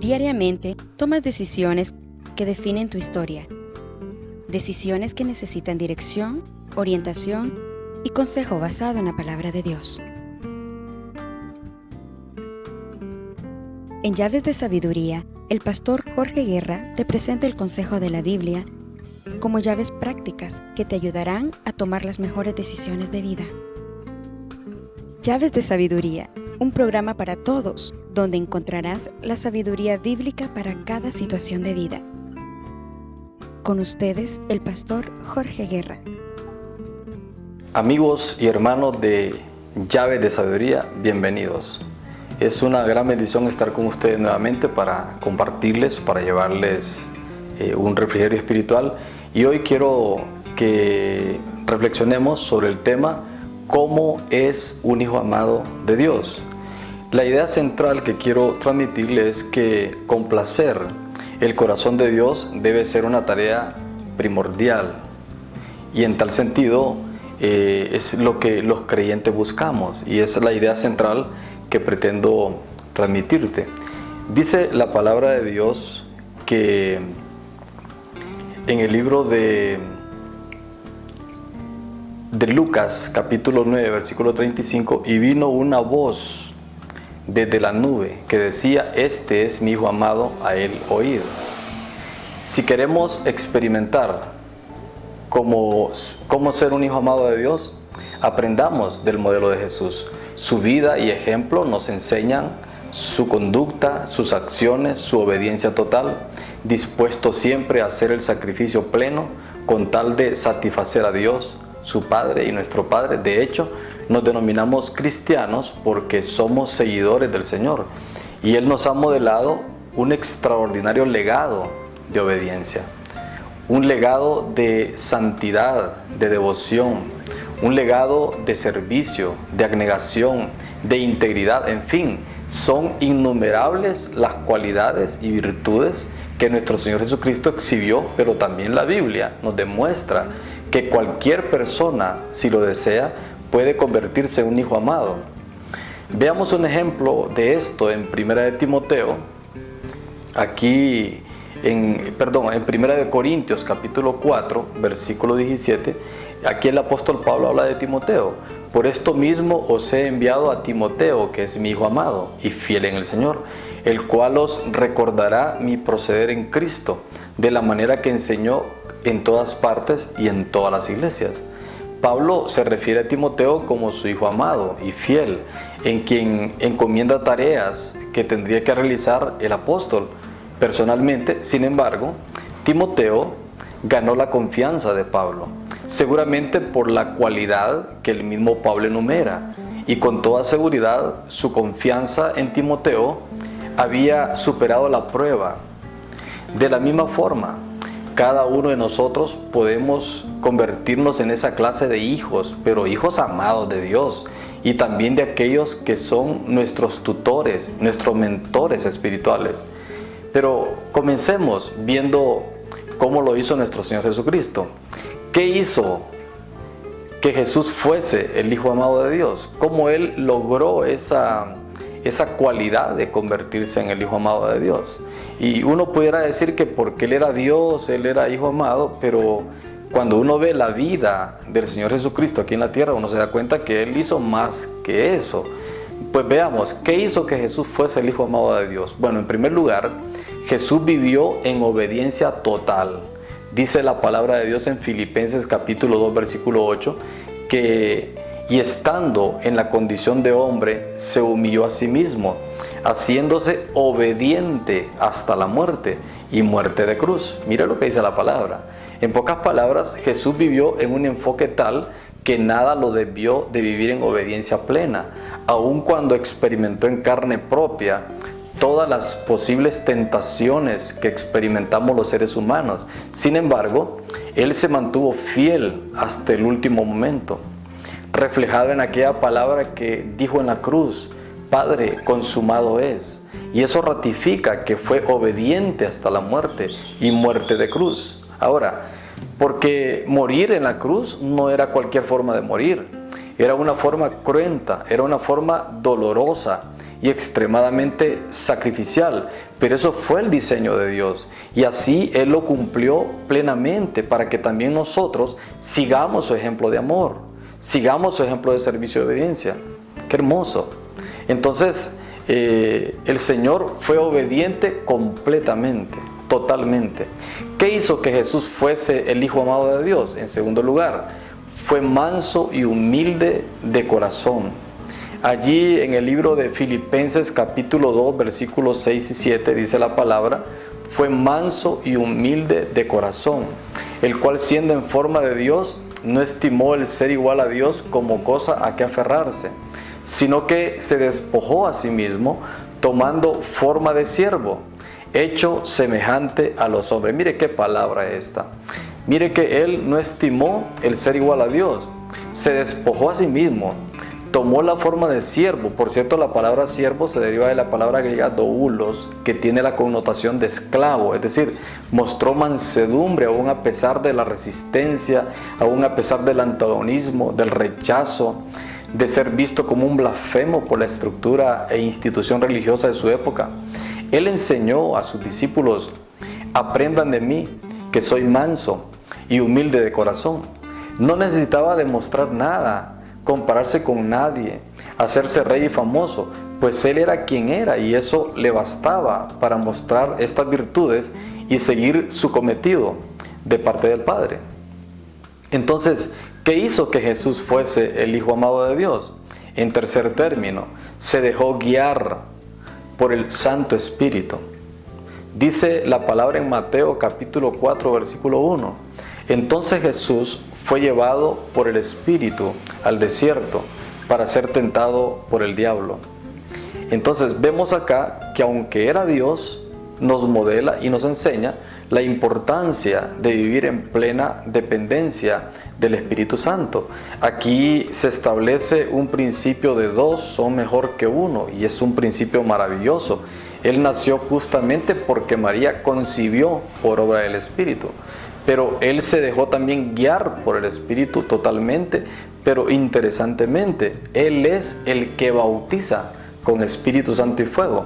Diariamente tomas decisiones que definen tu historia. Decisiones que necesitan dirección, orientación y consejo basado en la palabra de Dios. En Llaves de Sabiduría, el pastor Jorge Guerra te presenta el consejo de la Biblia como llaves prácticas que te ayudarán a tomar las mejores decisiones de vida. Llaves de Sabiduría, un programa para todos, donde encontrarás la sabiduría bíblica para cada situación de vida. Con ustedes, el pastor Jorge Guerra. Amigos y hermanos de Llaves de Sabiduría, bienvenidos. Es una gran bendición estar con ustedes nuevamente para compartirles, para llevarles un refrigerio espiritual. Y hoy quiero que reflexionemos sobre el tema ¿cómo es un hijo amado de Dios? La idea central que quiero transmitirles es que complacer el corazón de Dios debe ser una tarea primordial. Y en tal sentido es lo que los creyentes buscamos. Y esa es la idea central que pretendo transmitirte. Dice la palabra de Dios que en el libro de Lucas capítulo 9 versículo 35, y vino una voz desde la nube que decía: este es mi hijo amado, a él oíd. Si queremos experimentar cómo ser un hijo amado de Dios, aprendamos del modelo de Jesús. Su vida y ejemplo nos enseñan su conducta, sus acciones, su obediencia total, dispuesto siempre a hacer el sacrificio pleno con tal de satisfacer a Dios, su Padre y nuestro Padre. De hecho, nos denominamos cristianos porque somos seguidores del Señor, y Él nos ha modelado un extraordinario legado de obediencia, un legado de santidad, de devoción, un legado de servicio, de abnegación, de integridad. En fin, son innumerables las cualidades y virtudes que nuestro Señor Jesucristo exhibió, pero también la Biblia nos demuestra que cualquier persona, si lo desea, puede convertirse en un hijo amado. Veamos un ejemplo de esto en 1 de Timoteo, en 1 de Corintios capítulo 4, versículo 17. Aquí el apóstol Pablo habla de Timoteo. Por esto mismo os he enviado a Timoteo, que es mi hijo amado y fiel en el Señor, el cual os recordará mi proceder en Cristo, de la manera que enseñó en todas partes y en todas las iglesias. Pablo se refiere a Timoteo como su hijo amado y fiel, en quien encomienda tareas que tendría que realizar el apóstol personalmente. Sin embargo, Timoteo ganó la confianza de Pablo, seguramente por la cualidad que el mismo Pablo enumera, y con toda seguridad su confianza en Timoteo había superado la prueba. De la misma forma, cada uno de nosotros podemos convertirnos en esa clase de hijos, pero hijos amados de Dios, y también de aquellos que son nuestros tutores, nuestros mentores espirituales. Pero comencemos viendo cómo lo hizo nuestro Señor Jesucristo. ¿Qué hizo que Jesús fuese el Hijo amado de Dios? ¿Cómo Él logró esa cualidad de convertirse en el Hijo amado de Dios? Y uno pudiera decir que porque Él era Dios, Él era Hijo amado, pero cuando uno ve la vida del Señor Jesucristo aquí en la tierra, uno se da cuenta que Él hizo más que eso. Pues veamos, ¿qué hizo que Jesús fuese el Hijo amado de Dios? Bueno, en primer lugar, Jesús vivió en obediencia total. Dice la palabra de Dios en Filipenses capítulo 2 versículo 8 y estando en la condición de hombre se humilló a sí mismo, haciéndose obediente hasta la muerte y muerte de cruz. Mira lo que dice la palabra. En pocas palabras, Jesús vivió en un enfoque tal que nada lo desvió de vivir en obediencia plena, aun cuando experimentó en carne propia todas las posibles tentaciones que experimentamos los seres humanos. Sin embargo, Él se mantuvo fiel hasta el último momento, reflejado en aquella palabra que dijo en la cruz: Padre, consumado es. Y eso ratifica que fue obediente hasta la muerte y muerte de cruz. Ahora, porque morir en la cruz no era cualquier forma de morir, era una forma cruenta, era una forma dolorosa, y extremadamente sacrificial, pero eso fue el diseño de Dios y así Él lo cumplió plenamente para que también nosotros sigamos su ejemplo de amor, sigamos su ejemplo de servicio y obediencia. ¡Qué hermoso! Entonces, el Señor fue obediente completamente, totalmente. ¿Qué hizo que Jesús fuese el Hijo amado de Dios? En segundo lugar, fue manso y humilde de corazón. Allí en el libro de Filipenses capítulo 2 versículos 6 y 7 dice la palabra: fue manso y humilde de corazón, el cual siendo en forma de Dios, no estimó el ser igual a Dios como cosa a que aferrarse, sino que se despojó a sí mismo, tomando forma de siervo, hecho semejante a los hombres. Mire qué palabra esta. Mire que Él no estimó el ser igual a Dios, se despojó a sí mismo, tomó la forma de siervo. Por cierto, la palabra siervo se deriva de la palabra griega doulos, que tiene la connotación de esclavo, es decir, mostró mansedumbre aún a pesar de la resistencia, aún a pesar del antagonismo, del rechazo, de ser visto como un blasfemo por la estructura e institución religiosa de su época. Él enseñó a sus discípulos: aprendan de mí, que soy manso y humilde de corazón. No necesitaba demostrar nada, compararse con nadie, hacerse rey y famoso, pues Él era quien era y eso le bastaba para mostrar estas virtudes y seguir su cometido de parte del Padre. Entonces, ¿qué hizo que Jesús fuese el Hijo amado de Dios? En tercer término, se dejó guiar por el Santo Espíritu. Dice la palabra en Mateo capítulo 4 versículo 1: entonces Jesús fue llevado por el Espíritu al desierto para ser tentado por el diablo. Entonces vemos acá que aunque era Dios, nos modela y nos enseña la importancia de vivir en plena dependencia del Espíritu Santo. Aquí se establece un principio de dos son mejor que uno, y es un principio maravilloso. Él nació justamente porque María concibió por obra del Espíritu, pero Él se dejó también guiar por el Espíritu totalmente, pero interesantemente, Él es el que bautiza con Espíritu Santo y fuego.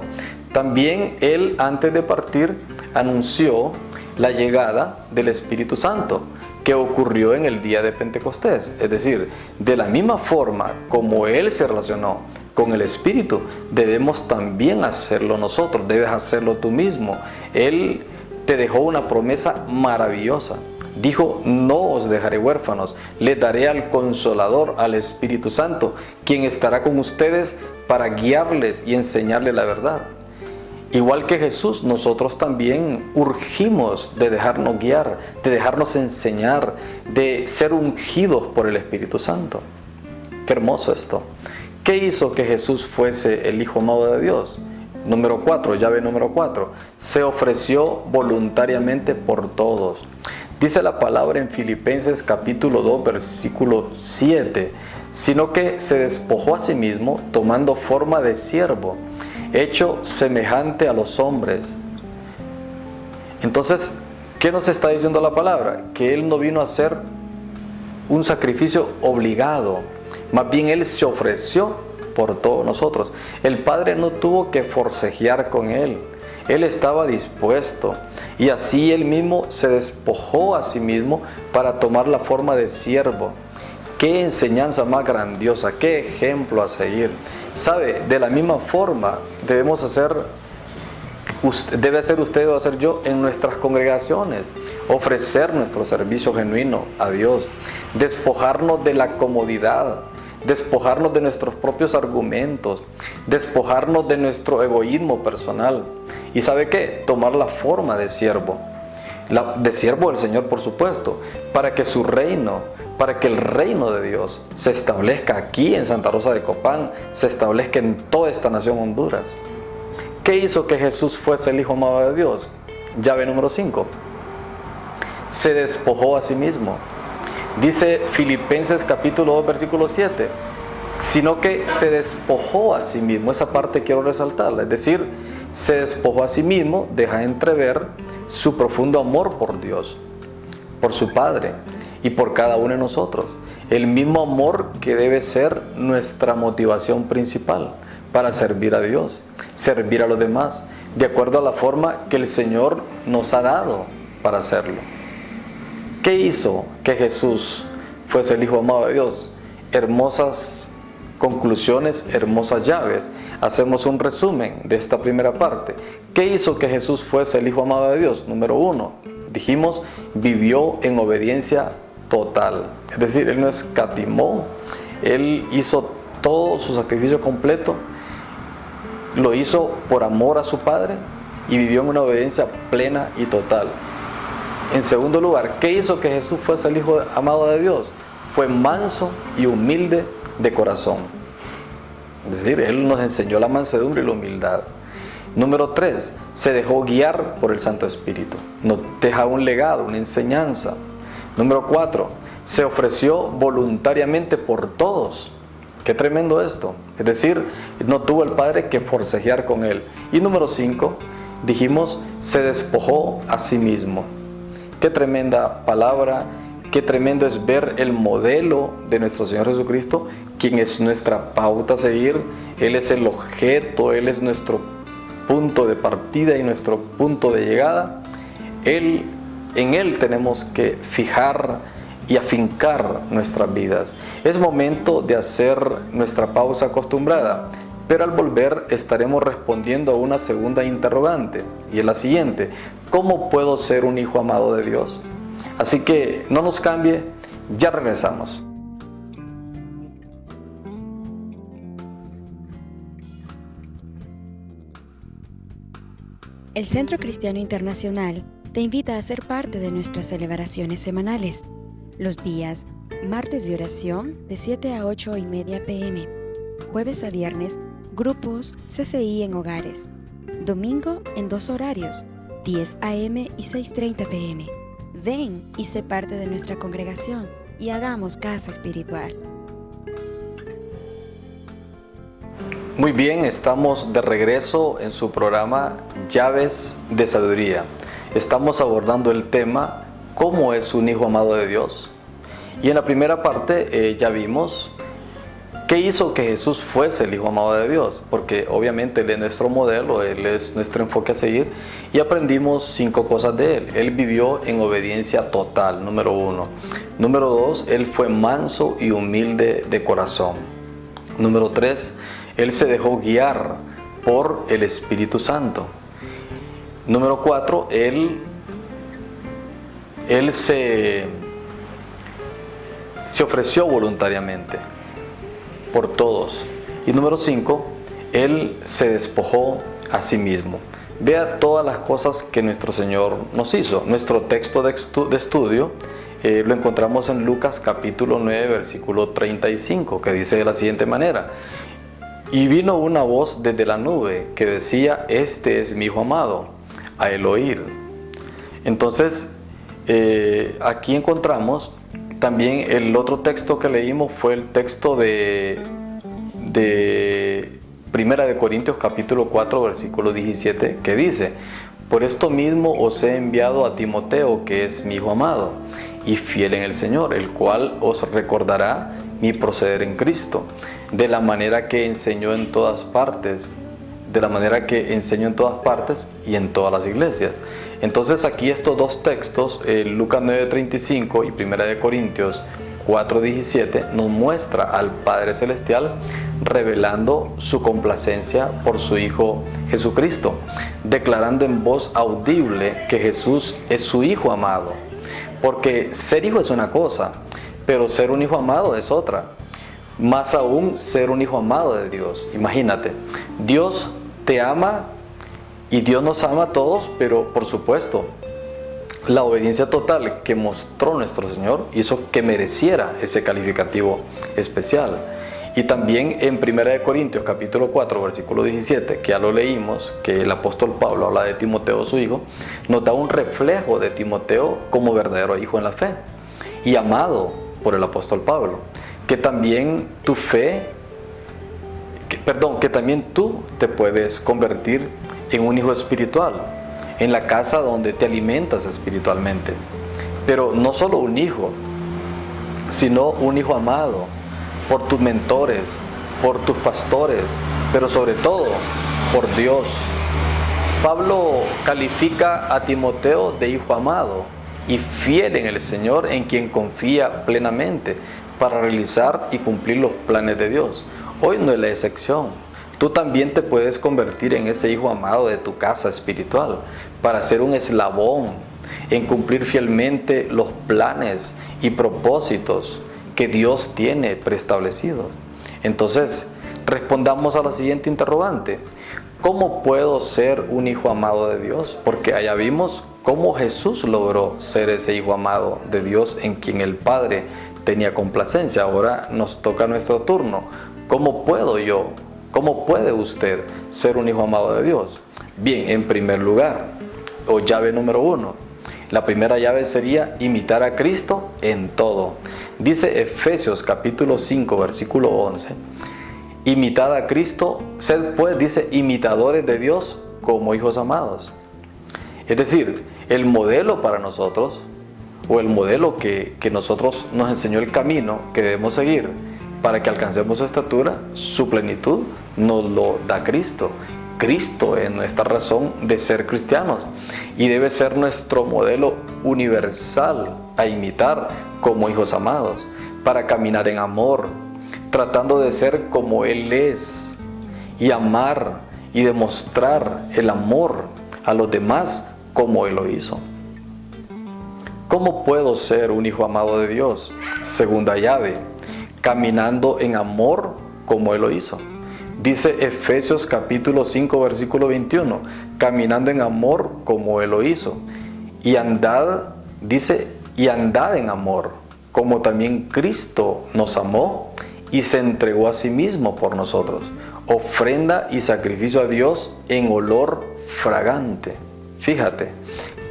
También Él, antes de partir, anunció la llegada del Espíritu Santo, que ocurrió en el día de Pentecostés. Es decir, de la misma forma como Él se relacionó con el Espíritu, debemos también hacerlo nosotros, debes hacerlo tú mismo. Él te dejó una promesa maravillosa. Dijo: no os dejaré huérfanos, les daré al Consolador, al Espíritu Santo, quien estará con ustedes para guiarles y enseñarles la verdad. Igual que Jesús, nosotros también urgimos de dejarnos guiar, de dejarnos enseñar, de ser ungidos por el Espíritu Santo. Qué hermoso esto. ¿Qué hizo que Jesús fuese el Hijo amado de Dios? Número 4, llave número 4. Se ofreció voluntariamente por todos. Dice la palabra en Filipenses capítulo 2, versículo 7, sino que se despojó a sí mismo, tomando forma de siervo, hecho semejante a los hombres. Entonces, ¿qué nos está diciendo la palabra? Que Él no vino a hacer un sacrificio obligado, más bien Él se ofreció por todos nosotros. El Padre no tuvo que forcejear con Él, Él estaba dispuesto, y así Él mismo se despojó a sí mismo para tomar la forma de siervo. Qué enseñanza más grandiosa, qué ejemplo a seguir. ¿Sabe? De la misma forma debe hacer usted o hacer yo en nuestras congregaciones. Ofrecer nuestro servicio genuino a Dios. Despojarnos de la comodidad. Despojarnos de nuestros propios argumentos. Despojarnos de nuestro egoísmo personal. ¿Y sabe qué? Tomar la forma de siervo. De siervo del Señor, por supuesto. Para que su reino, para que el reino de Dios se establezca aquí en Santa Rosa de Copán, se establezca en toda esta nación Honduras. ¿Qué hizo que Jesús fuese el Hijo amado de Dios? Llave número 5. Se despojó a sí mismo. Dice Filipenses capítulo 2 versículo 7, sino que se despojó a sí mismo. Esa parte quiero resaltarla, es decir, se despojó a sí mismo, deja entrever su profundo amor por Dios, por su Padre y por cada uno de nosotros. El mismo amor que debe ser nuestra motivación principal. para servir a Dios, servir a los demás, de acuerdo a la forma que el Señor nos ha dado para hacerlo. ¿Qué hizo que Jesús fuese el Hijo amado de Dios? Hermosas conclusiones, hermosas llaves. Hacemos un resumen de esta primera parte. ¿Qué hizo que Jesús fuese el Hijo amado de Dios? Número 1, dijimos, vivió en obediencia total. Es decir, Él no escatimó, Él hizo todo su sacrificio completo, lo hizo por amor a su Padre y vivió en una obediencia plena y total. En segundo lugar, ¿qué hizo que Jesús fuese el Hijo amado de Dios? Fue manso y humilde de corazón. Es decir, Él nos enseñó la mansedumbre y la humildad. Número 3, se dejó guiar por el Santo Espíritu. Nos deja un legado, una enseñanza. Número 4, se ofreció voluntariamente por todos. Qué tremendo esto. Es decir, no tuvo el Padre que forcejear con Él. Y número 5, dijimos, se despojó a sí mismo. Qué tremenda palabra, qué tremendo es ver el modelo de nuestro Señor Jesucristo, quien es nuestra pauta a seguir. Él es el objeto, Él es nuestro punto de partida y nuestro punto de llegada. En Él tenemos que fijar y afincar nuestras vidas. Es momento de hacer nuestra pausa acostumbrada, pero al volver estaremos respondiendo a una segunda interrogante, y es la siguiente: ¿cómo puedo ser un hijo amado de Dios? Así que no nos cambie, ya regresamos. El Centro Cristiano Internacional te invita a ser parte de nuestras celebraciones semanales. Los días, martes de oración de 7 a 8:30 p.m. Jueves a viernes, grupos CCI en hogares. Domingo en 2 horarios, 10 a.m. y 6:30 p.m. Ven y sé parte de nuestra congregación y hagamos casa espiritual. Muy bien, estamos de regreso en su programa Llaves de Sabiduría. Estamos abordando el tema ¿cómo es un hijo amado de Dios? Y en la primera parte ya vimos qué hizo que Jesús fuese el hijo amado de Dios, porque obviamente Él es nuestro modelo, Él es nuestro enfoque a seguir, y aprendimos 5 cosas de Él. Él vivió en obediencia total, número 1. Número 2, Él fue manso y humilde de corazón. Número 3, Él se dejó guiar por el Espíritu Santo. Número 4, Él se ofreció voluntariamente por todos. Y número 5, Él se despojó a sí mismo. Vea todas las cosas que nuestro Señor nos hizo. Nuestro texto de estudio lo encontramos en Lucas capítulo 9, versículo 35, que dice de la siguiente manera: y vino una voz desde la nube que decía, este es mi hijo amado, a él oír. Entonces, aquí encontramos también el otro texto que leímos, fue el texto de Primera de Corintios capítulo 4, versículo 17, que dice, por esto mismo os he enviado a Timoteo, que es mi hijo amado y fiel en el Señor, el cual os recordará mi proceder en Cristo, de la manera que enseñó en todas partes, y en todas las iglesias. Entonces aquí estos dos textos, Lucas 9:35 y 1 de Corintios 4:17, nos muestra al Padre Celestial revelando su complacencia por su Hijo Jesucristo, declarando en voz audible que Jesús es su Hijo amado. Porque ser hijo es una cosa, pero ser un hijo amado es otra. Más aún, ser un hijo amado de Dios. Imagínate, Dios te ama y Dios nos ama a todos, pero por supuesto, la obediencia total que mostró nuestro Señor hizo que mereciera ese calificativo especial. Y también en 1 de Corintios capítulo 4, versículo 17, que ya lo leímos, que el apóstol Pablo habla de Timoteo, su hijo, nos da un reflejo de Timoteo como verdadero hijo en la fe y amado por el apóstol Pablo. Que también que también tú te puedes convertir en un hijo espiritual, en la casa donde te alimentas espiritualmente. Pero no solo un hijo, sino un hijo amado por tus mentores, por tus pastores, pero sobre todo por Dios. Pablo califica a Timoteo de hijo amado y fiel en el Señor, en quien confía plenamente para realizar y cumplir los planes de Dios. Hoy no es la excepción. Tú también te puedes convertir en ese hijo amado de tu casa espiritual para ser un eslabón en cumplir fielmente los planes y propósitos que Dios tiene preestablecidos. Entonces, respondamos a la siguiente interrogante: ¿cómo puedo ser un hijo amado de Dios? Porque allá vimos cómo Jesús logró ser ese hijo amado de Dios en quien el Padre tenía complacencia. Ahora nos toca nuestro turno. ¿Cómo puedo yo? ¿Cómo puede usted ser un hijo amado de Dios? Bien, en primer lugar, o llave número 1, la primera llave sería imitar a Cristo en todo. Dice Efesios capítulo 5, versículo 11. Imitad a Cristo, sed pues, dice, imitadores de Dios como hijos amados. Es decir, el modelo para nosotros, o el modelo que nosotros nos enseñó el camino que debemos seguir para que alcancemos su estatura, su plenitud, nos lo da Cristo. Cristo es nuestra razón de ser cristianos y debe ser nuestro modelo universal a imitar como hijos amados, para caminar en amor, tratando de ser como Él es y amar y demostrar el amor a los demás como Él lo hizo. ¿Cómo puedo ser un hijo amado de Dios? Segunda llave, caminando en amor como Él lo hizo. Dice Efesios capítulo 5 versículo 21, caminando en amor como Él lo hizo. Y andad, dice, y andad en amor, como también Cristo nos amó y se entregó a sí mismo por nosotros, ofrenda y sacrificio a Dios en olor fragante. Fíjate,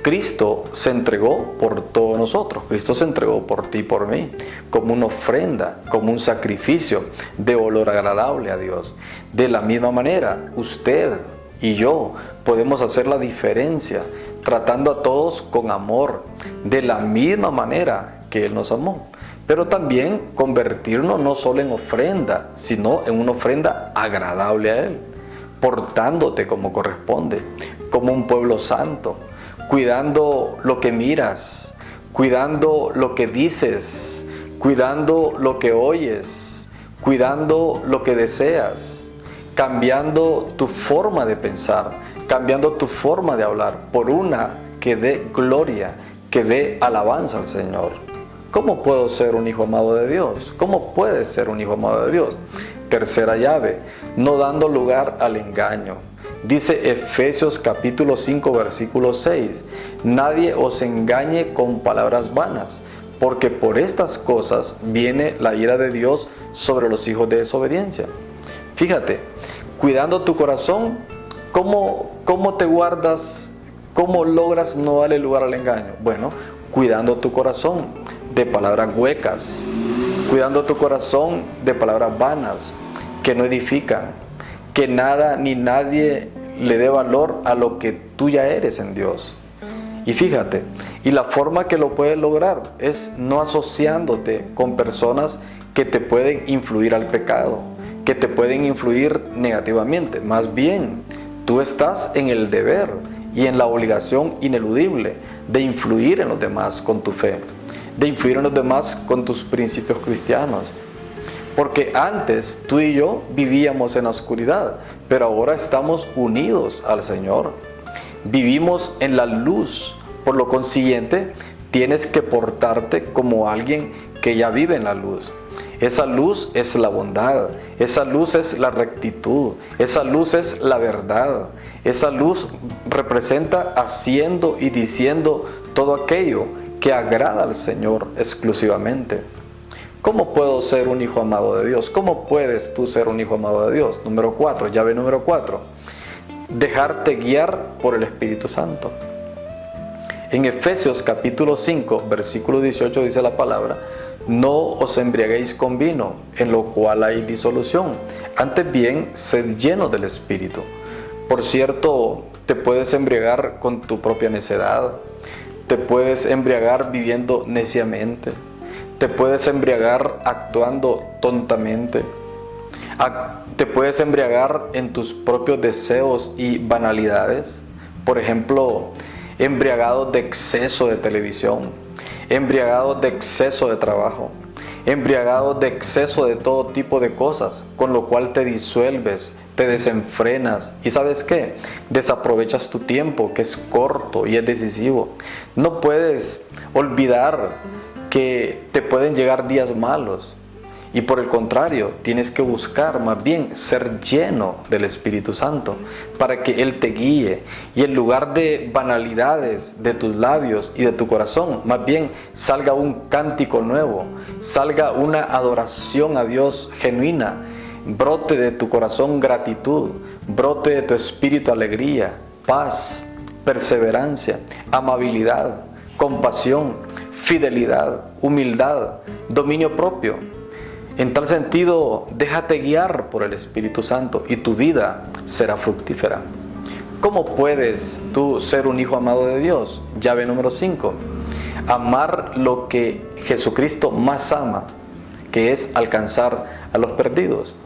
Cristo se entregó por todos nosotros. Cristo se entregó por ti y por mí, como una ofrenda, como un sacrificio de olor agradable a Dios. De la misma manera, usted y yo podemos hacer la diferencia, tratando a todos con amor, de la misma manera que Él nos amó. Pero también convertirnos no solo en ofrenda, sino en una ofrenda agradable a Él, portándote como corresponde, como un pueblo santo, cuidando lo que miras, cuidando lo que dices, cuidando lo que oyes, cuidando lo que deseas, cambiando tu forma de pensar, cambiando tu forma de hablar por una que dé gloria, que dé alabanza al Señor. ¿Cómo puedo ser un hijo amado de Dios? ¿Cómo puedes ser un hijo amado de Dios? Tercera llave, no dando lugar al engaño. Dice Efesios capítulo 5 versículo 6, nadie os engañe con palabras vanas, porque por estas cosas viene la ira de Dios sobre los hijos de desobediencia. Fíjate, cuidando tu corazón, ¿cómo te guardas? ¿Cómo logras no darle lugar al engaño? Bueno, cuidando tu corazón de palabras huecas, cuidando tu corazón de palabras vanas que no edifican, que nada ni nadie le dé valor a lo que tú ya eres en Dios. Y fíjate, y la forma que lo puedes lograr es no asociándote con personas que te pueden influir al pecado, que te pueden influir negativamente. Más bien, tú estás en el deber y en la obligación ineludible de influir en los demás con tu fe, de influir en los demás con tus principios cristianos. Porque antes tú y yo vivíamos en la oscuridad, pero ahora estamos unidos al Señor. Vivimos en la luz, por lo consiguiente, tienes que portarte como alguien que ya vive en la luz. Esa luz es la bondad, esa luz es la rectitud, esa luz es la verdad. Esa luz representa haciendo y diciendo todo aquello que agrada al Señor exclusivamente. ¿Cómo puedo ser un hijo amado de Dios? ¿Cómo puedes tú ser un hijo amado de Dios? Número 4, llave número 4. Dejarte guiar por el Espíritu Santo. En Efesios capítulo 5, versículo 18 dice la palabra: no os embriaguéis con vino, en lo cual hay disolución. Antes bien, sed llenos del Espíritu. Por cierto, te puedes embriagar con tu propia necedad. Te puedes embriagar viviendo neciamente. Te puedes embriagar actuando tontamente, Te puedes embriagar en tus propios deseos y banalidades. Por ejemplo, embriagados de exceso de televisión, embriagados de exceso de trabajo, embriagados de exceso de todo tipo de cosas, con lo cual te disuelves, te desenfrenas y ¿sabes qué? Desaprovechas tu tiempo, que es corto y es decisivo. No puedes olvidar que te pueden llegar días malos y por el contrario, tienes que buscar más bien ser lleno del Espíritu Santo para que Él te guíe y en lugar de banalidades de tus labios y de tu corazón, más bien salga un cántico nuevo, salga una adoración a Dios genuina, brote de tu corazón gratitud, brote de tu espíritu alegría, paz, perseverancia, amabilidad, compasión, fidelidad, humildad, dominio propio. En tal sentido, déjate guiar por el Espíritu Santo y tu vida será fructífera. ¿Cómo puedes tú ser un hijo amado de Dios? Llave número 5. Amar lo que Jesucristo más ama, que es alcanzar a los perdidos.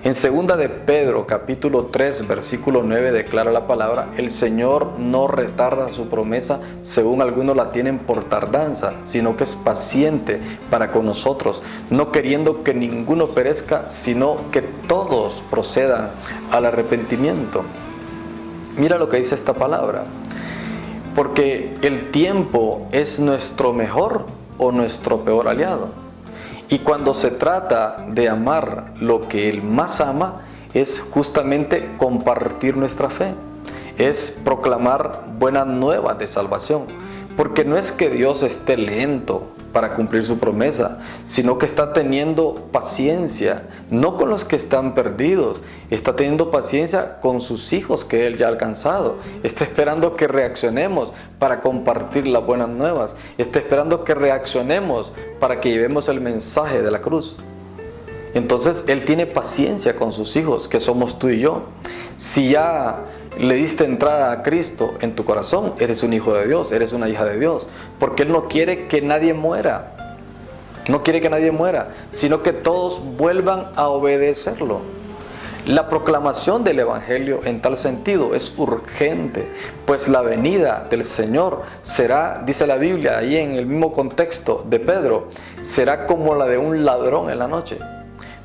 En 2 de Pedro, capítulo 3, versículo 9, declara la palabra: el Señor no retarda su promesa, según algunos la tienen por tardanza, sino que es paciente para con nosotros, no queriendo que ninguno perezca, sino que todos procedan al arrepentimiento. Mira lo que dice esta palabra: porque el tiempo es nuestro mejor o nuestro peor aliado. Y cuando se trata de amar lo que Él más ama, es justamente compartir nuestra fe, es proclamar buenas nuevas de salvación, porque no es que Dios esté lento para cumplir su promesa, sino que está teniendo paciencia, no con los que están perdidos, está teniendo paciencia con sus hijos que Él ya ha alcanzado, está esperando que reaccionemos para compartir las buenas nuevas, está esperando que reaccionemos para que llevemos el mensaje de la cruz. Entonces Él tiene paciencia con sus hijos, que somos tú y yo. Si ya le diste entrada a Cristo en tu corazón, eres un hijo de Dios, eres una hija de Dios, porque Él no quiere que nadie muera, no quiere que nadie muera, sino que todos vuelvan a obedecerlo. La proclamación del Evangelio en tal sentido es urgente, pues la venida del Señor será, dice la Biblia, ahí en el mismo contexto de Pedro, será como la de un ladrón en la noche.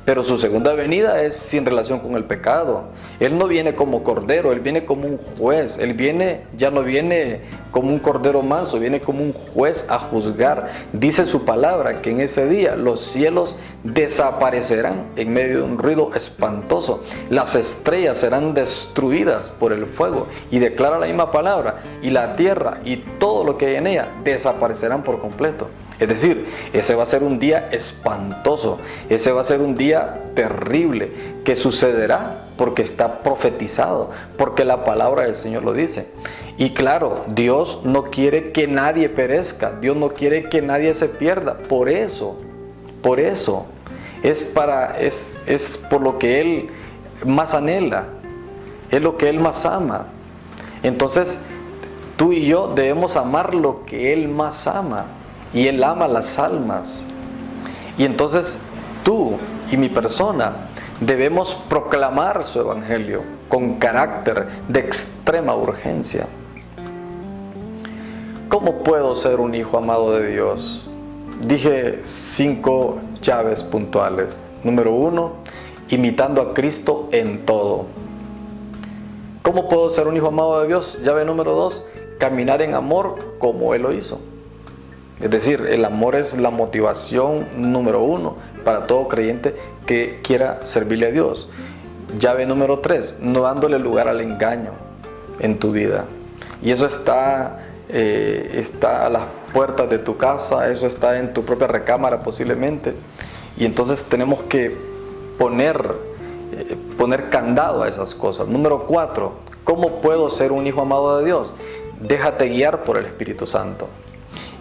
Pero su segunda venida es sin relación con el pecado. Él no viene como cordero, Él viene como un juez. Él ya no viene como un cordero manso, viene como un juez a juzgar. Dice su palabra que en ese día los cielos desaparecerán en medio de un ruido espantoso. Las estrellas serán destruidas por el fuego. Y declara la misma palabra, y la tierra y todo lo que hay en ella desaparecerán por completo. Es decir, ese va a ser un día espantoso, ese va a ser un día terrible, que sucederá porque está profetizado, porque la palabra del Señor lo dice. Y claro, Dios no quiere que nadie perezca, Dios no quiere que nadie se pierda, por eso, es por lo que Él más anhela, es lo que Él más ama. Entonces, tú y yo debemos amar lo que Él más ama. Y Él ama las almas. Y entonces tú y mi persona debemos proclamar su evangelio con carácter de extrema urgencia. ¿Cómo puedo ser un hijo amado de Dios? Dije 5 llaves puntuales. Número 1, imitando a Cristo en todo. ¿Cómo puedo ser un hijo amado de Dios? Llave número 2, caminar en amor como Él lo hizo. Es decir, el amor es la motivación número 1 para todo creyente que quiera servirle a Dios. Llave número 3, no dándole lugar al engaño en tu vida. Y eso está a las puertas de tu casa, eso está en tu propia recámara posiblemente. Y entonces tenemos que poner candado a esas cosas. Número 4, ¿cómo puedo ser un hijo amado de Dios? Déjate guiar por el Espíritu Santo.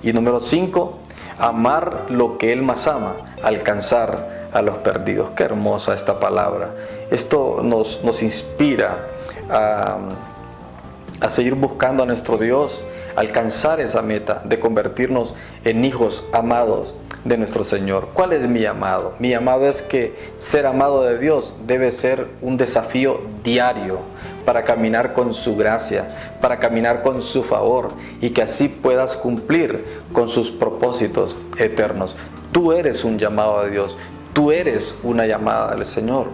Y número 5, amar lo que Él más ama, alcanzar a los perdidos. Qué hermosa esta palabra. Esto nos inspira a seguir buscando a nuestro Dios, alcanzar esa meta de convertirnos en hijos amados, de nuestro Señor. ¿Cuál es mi llamado? Mi llamado es que ser amado de Dios debe ser un desafío diario para caminar con su gracia, para caminar con su favor y que así puedas cumplir con sus propósitos eternos. Tú eres un llamado de Dios, tú eres una llamada del Señor.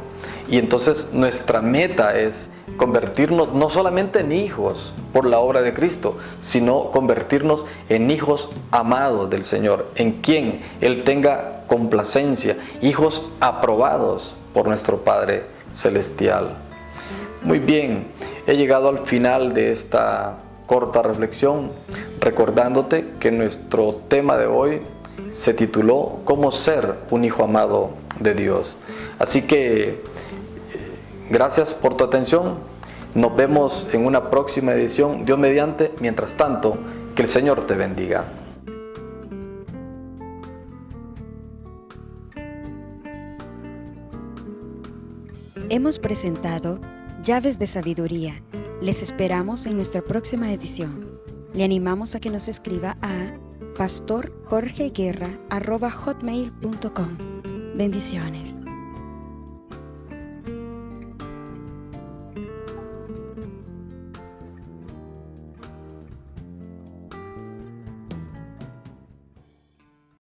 Y entonces nuestra meta es convertirnos no solamente en hijos por la obra de Cristo, sino convertirnos en hijos amados del Señor, en quien Él tenga complacencia, hijos aprobados por nuestro Padre Celestial. Muy bien, he llegado al final de esta corta reflexión, recordándote que nuestro tema de hoy se tituló ¿Cómo ser un hijo amado de Dios? Así que gracias por tu atención. Nos vemos en una próxima edición, Dios mediante. Mientras tanto, que el Señor te bendiga. Hemos presentado Llaves de Sabiduría. Les esperamos en nuestra próxima edición. Le animamos a que nos escriba a pastorjorgeguerra@hotmail.com. Bendiciones.